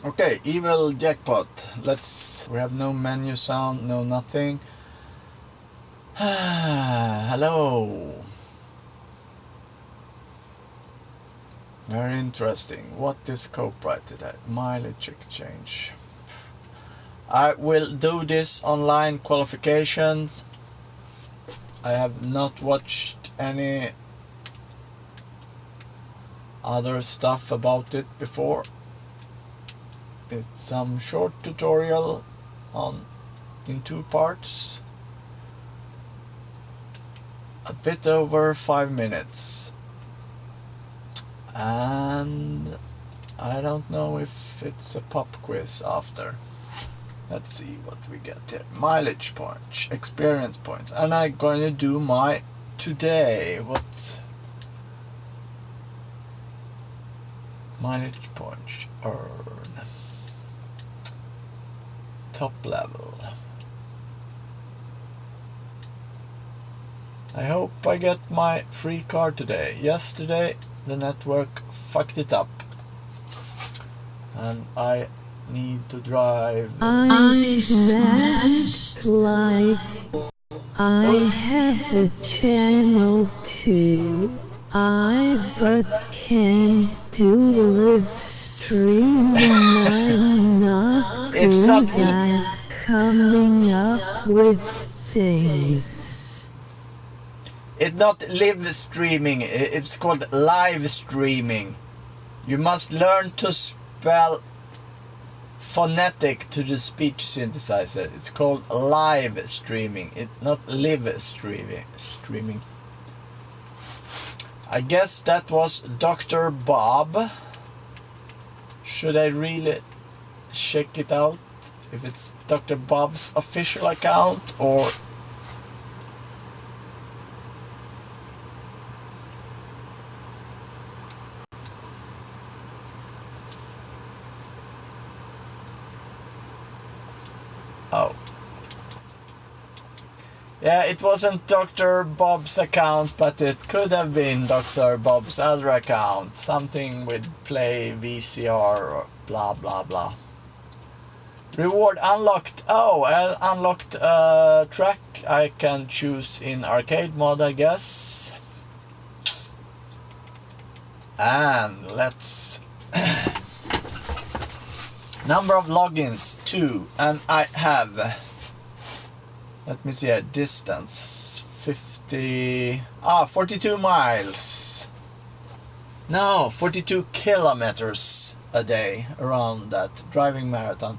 Okay, evil jackpot. We have no menu sound, no nothing. Hello. Very interesting. What is copyrighted at mileage exchange? I will do this online qualifications. I have not watched any other stuff about it before. It's some short tutorial in 2 parts. A bit over 5 minutes. And I don't know if it's a pop quiz after. Let's see what we get here. Mileage points, experience points. And I'm going to do my today. What? Mileage points earn. Top level. I hope I get my free car today. Yesterday the network fucked it up. And I need to drive. I smashed like I have a channel too. but can't do live streaming. I'm not good at coming up with things. It's not live streaming, it's called live streaming. You must learn to spell phonetic to the speech synthesizer. It's called live streaming. It's not live streaming. I guess that was Dr. Bob. Should I really check it out if it's Dr. Bob's official account or oh. Yeah, it wasn't Dr. Bob's account, but it could have been Dr. Bob's other account. Something with play VCR or blah blah blah. Reward unlocked. Oh, I unlocked a track I can choose in arcade mode, I guess. And let's... Number of logins, 2. And I have... Let me see a distance. 42 miles. No, 42 kilometers a day around that driving marathon.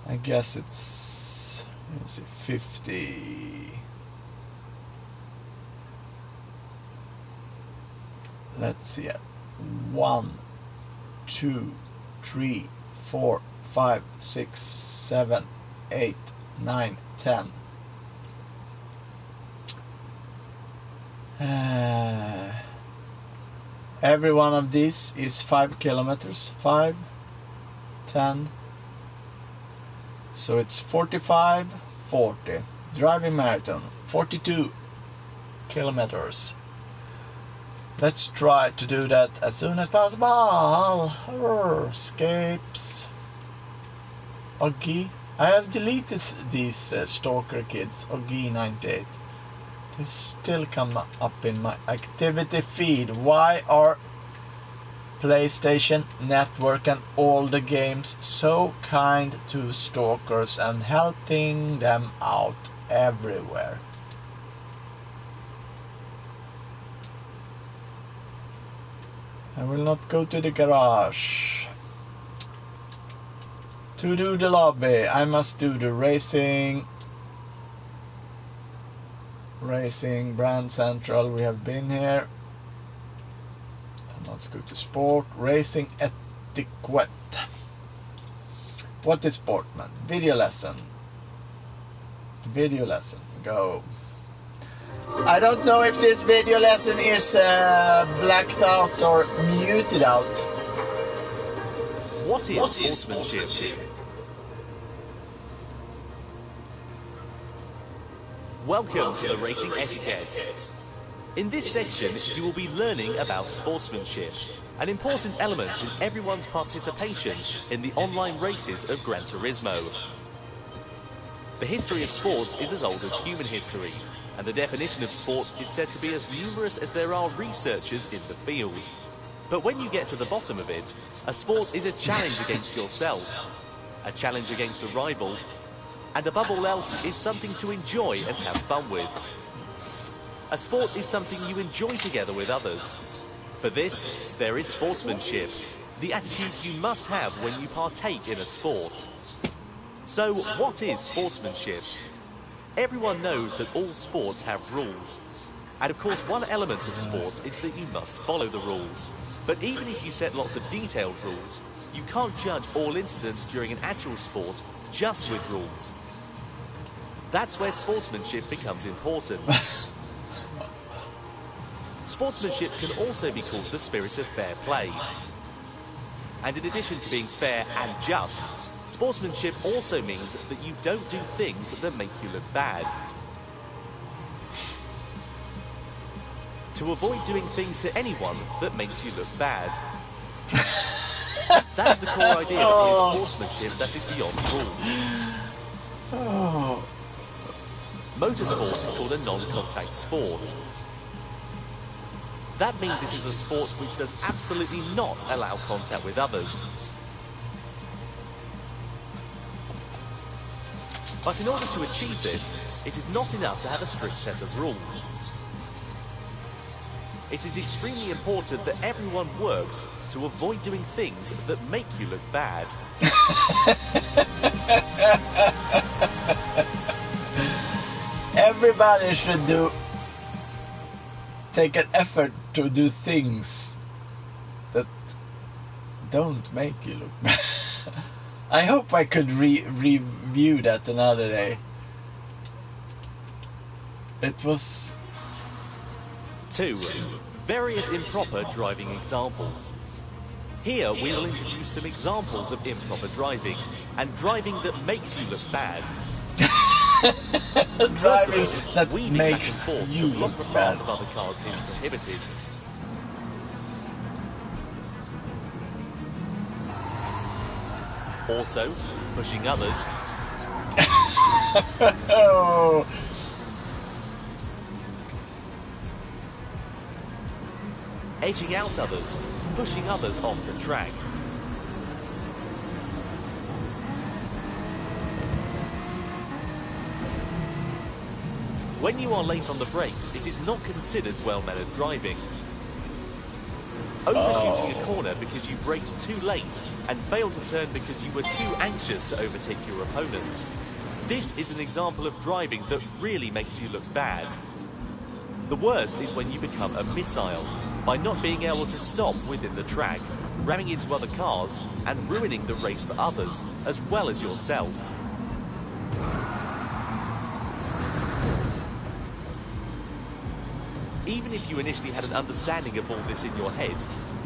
I guess it's, let me see, 50. Let's see it. 1, 2, 3, 4, 5, 6, 7, 8, 9, 10. Every one of these is 5 kilometers. 5, 10. So it's 45, 40. Driving marathon, 42 kilometers. Let's try to do that as soon as possible. Escapes. Oggy. I have deleted these stalker kids. Oggy98. They still come up in my activity feed. Why are PlayStation Network and all the games so kind to stalkers and helping them out everywhere? I will not go to the garage. To do the lobby, I must do the racing. Racing, Brand Central, we have been here. And let's go to sport, racing etiquette. What is sportman? Video lesson. Video lesson, go. I don't know if this video lesson is blacked out or muted out. What is sportsmanship? Welcome to the Racing Etiquette. In this section, you will be learning about sportsmanship. an important element in everyone's participation in the online races of Gran Turismo. The history of sports is as old as human history, and the definition of sport is said to be as numerous as there are researchers in the field. But when you get to the bottom of it, a sport is a challenge against yourself, a challenge against a rival, and above all else is something to enjoy and have fun with. A sport is something you enjoy together with others. For this, there is sportsmanship, the attitude you must have when you partake in a sport. So, what is sportsmanship? Everyone knows that all sports have rules. And of course, one element of sport is that you must follow the rules. But even if you set lots of detailed rules, you can't judge all incidents during an actual sport just with rules. That's where sportsmanship becomes important. Sportsmanship can also be called the spirit of fair play. And in addition to being fair and just, sportsmanship also means that you don't do things that make you look bad. To avoid doing things to anyone that makes you look bad. That's the core idea of sportsmanship that is beyond rules. Motorsport is called a non-contact sport. That means it is a sport which does absolutely not allow contact with others. But in order to achieve this, it is not enough to have a strict set of rules. It is extremely important that everyone works to avoid doing things that make you look bad. Everybody should take an effort to do things that don't make you look bad. I hope I could review that another day. It was... 2. Various improper driving examples. Here we will introduce some examples of improper driving, and driving that makes you look bad. Driving that weaving back and makes forth you to block look the path bad. of other cars is prohibited. Also, pushing others. Oh. Edging out others, pushing others off the track. When you are late on the brakes, it is not considered well-mannered driving. Overshooting a corner because you braked too late and failed to turn because you were too anxious to overtake your opponent. This is an example of driving that really makes you look bad. The worst is when you become a missile, by not being able to stop within the track, ramming into other cars and ruining the race for others, as well as yourself. Even if you initially had an understanding of all this in your head,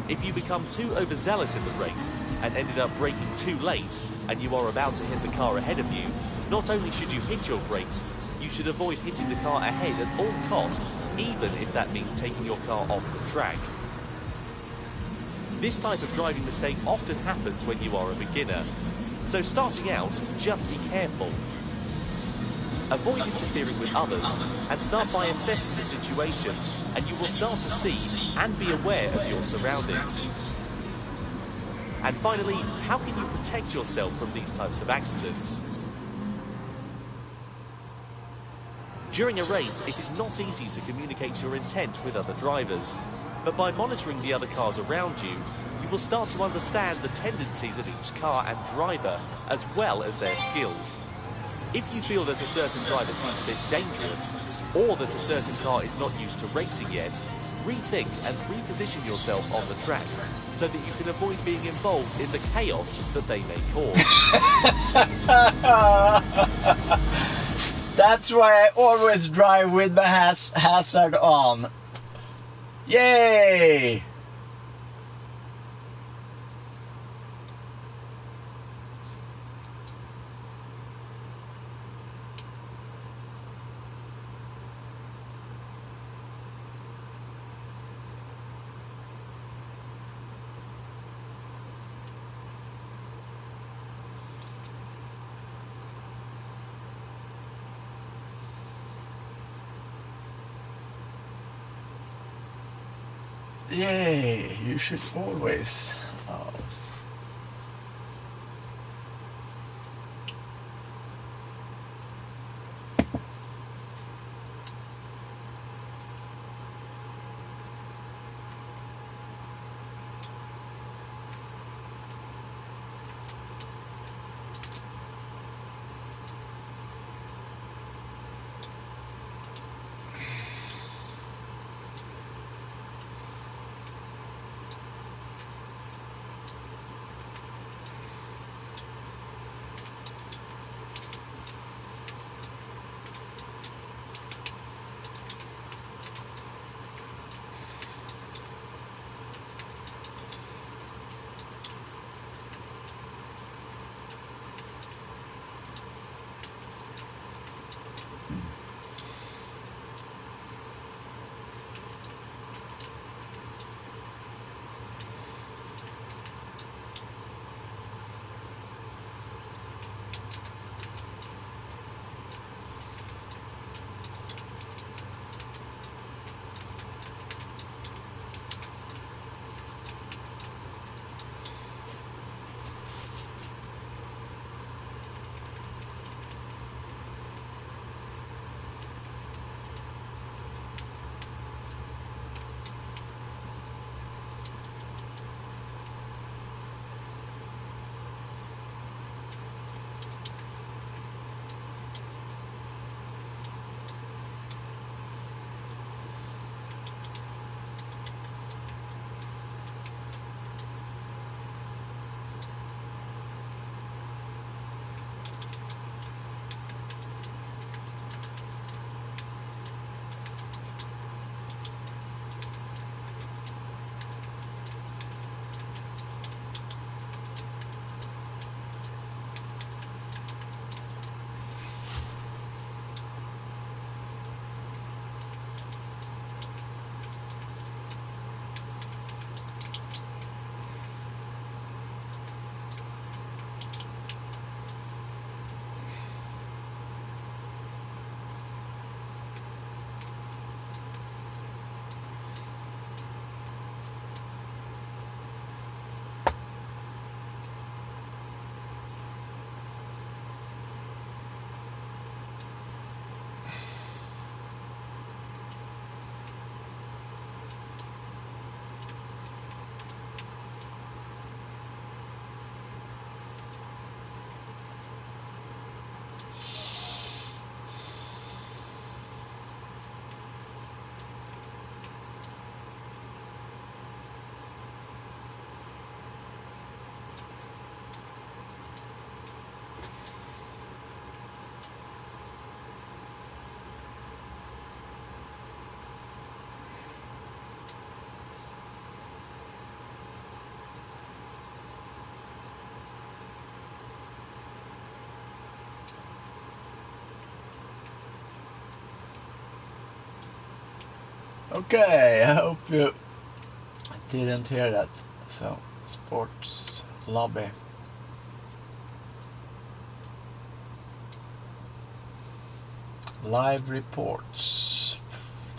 if you become too overzealous in the race and ended up braking too late and you are about to hit the car ahead of you, not only should you hit your brakes, you should avoid hitting the car ahead at all costs, even if that means taking your car off the track. This type of driving mistake often happens when you are a beginner, so starting out, just be careful. Avoid interfering with others and start by assessing the situation, and you will start to see and be aware of your surroundings. And finally, how can you protect yourself from these types of accidents? During a race, it is not easy to communicate your intent with other drivers, but by monitoring the other cars around you, you will start to understand the tendencies of each car and driver, as well as their skills. If you feel that a certain driver seems a bit dangerous, or that a certain car is not used to racing yet, rethink and reposition yourself on the track, so that you can avoid being involved in the chaos that they may cause. That's why I always drive with my hazard on. Yay! Yay, you should always. Oh. Okay, I hope you didn't hear that. So, sports lobby. Live reports.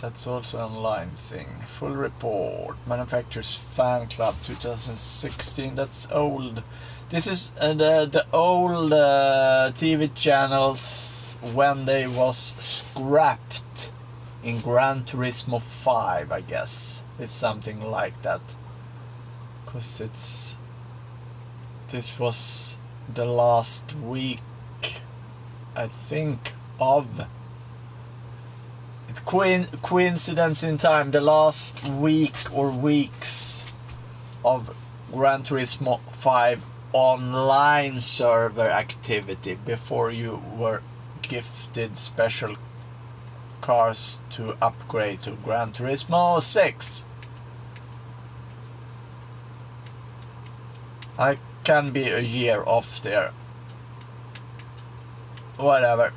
That's also an online thing. Full report. Manufacturer's fan club 2016. That's old. This is the old TV channels when they was scrapped in Gran Turismo 5, I guess. It's something like that. Because this was the last week, I think, of coincidence in time, the last week or weeks of Gran Turismo 5 online server activity before you were gifted special cars to upgrade to Gran Turismo 6. I can be a year off there. Whatever.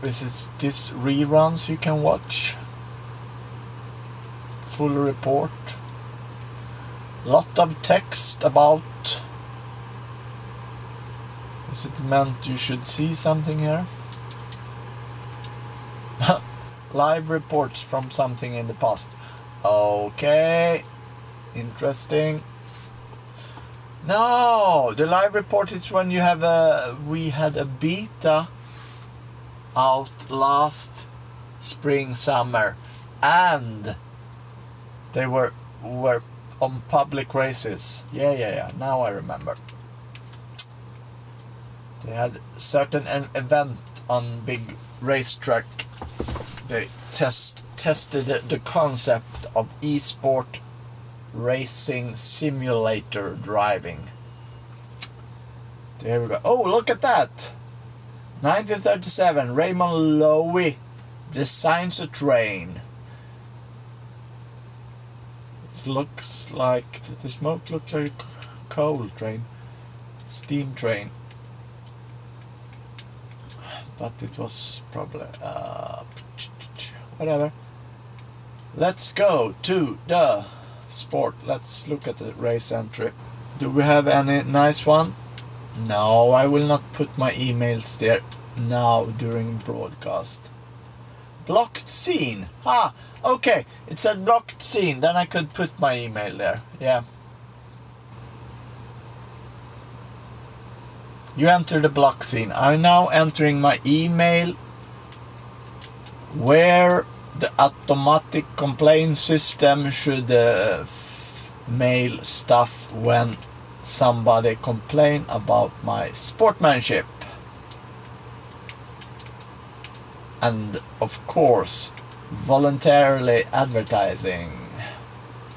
This reruns you can watch. Full report. Lot of text about. Is it meant you should see something here? live reports from something in the past. Okay, interesting. No, the live report is when you have we had a beta out last spring, summer, and they were on public races. Yeah. Now I remember. They had certain event on big racetrack. They tested the concept of e-sport racing simulator driving. There we go. Oh, look at that! 1937, Raymond Loewy designs a train. It looks like the smoke looks like a coal train, steam train. But it was probably whatever. Let's go to the sport. Let's look at the race entry. Do we have any nice one? No, I will not put my emails there now during broadcast. Blocked scene. Ah, okay. It said blocked scene. Then I could put my email there. Yeah. You enter the block scene. I'm now entering my email, where the automatic complaint system should mail stuff when somebody complain about my sportsmanship. And of course, voluntarily advertising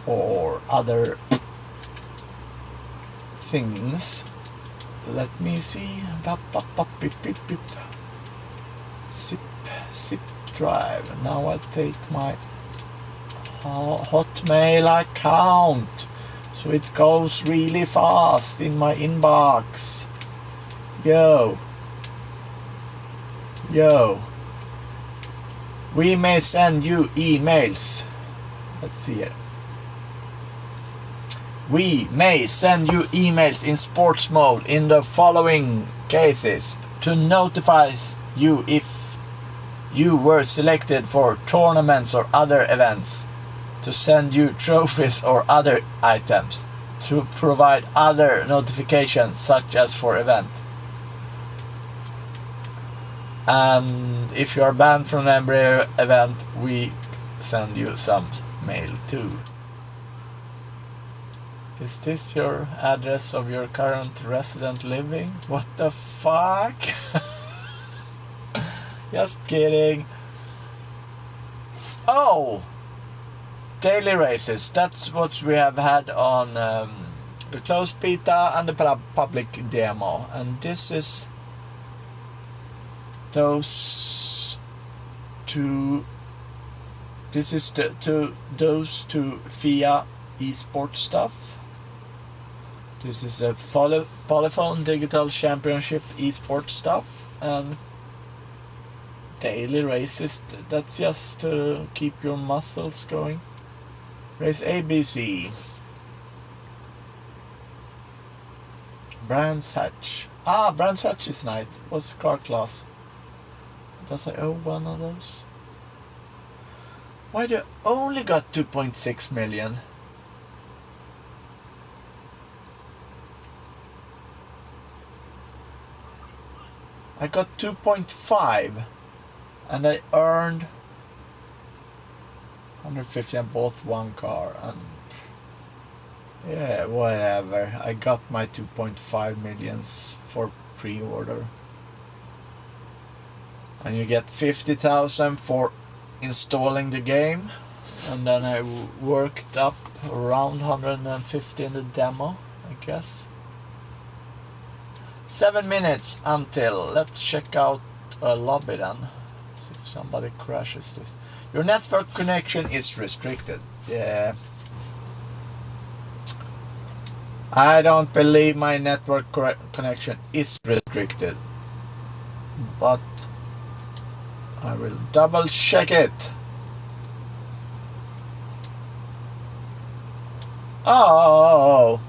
or other things. Let me see. Zip drive. Now I take my Hotmail account, so it goes really fast in my inbox. Yo. We may send you emails. Let's see here. We may send you emails in sports mode in the following cases to notify you if you were selected for tournaments or other events, to send you trophies or other items, to provide other notifications such as for event. And if you are banned from every event, we send you some mail too. Is this your address of your current resident living? What the fuck? Just kidding. Oh! Daily races. That's what we have had on the closed beta and the public demo. And this is those two. This is those two FIA esports stuff. This is a Polyphone Digital Championship esports stuff, and daily races. That's just to keep your muscles going. Race ABC. Brands Hatch. Ah, Brands Hatch is nice. What's car class? Does I owe one of those? Why do I only got 2.6 million? I got 2.5 and I earned 150 and bought one car, and yeah, whatever. I got my 2.5 millions for pre-order. And you get 50,000 for installing the game, and then I worked up around 150 in the demo, I guess. 7 minutes until. Let's check out a lobby then. See if somebody crashes this. Your network connection is restricted. Yeah. I don't believe my network connection is restricted, but I will double check it. Oh,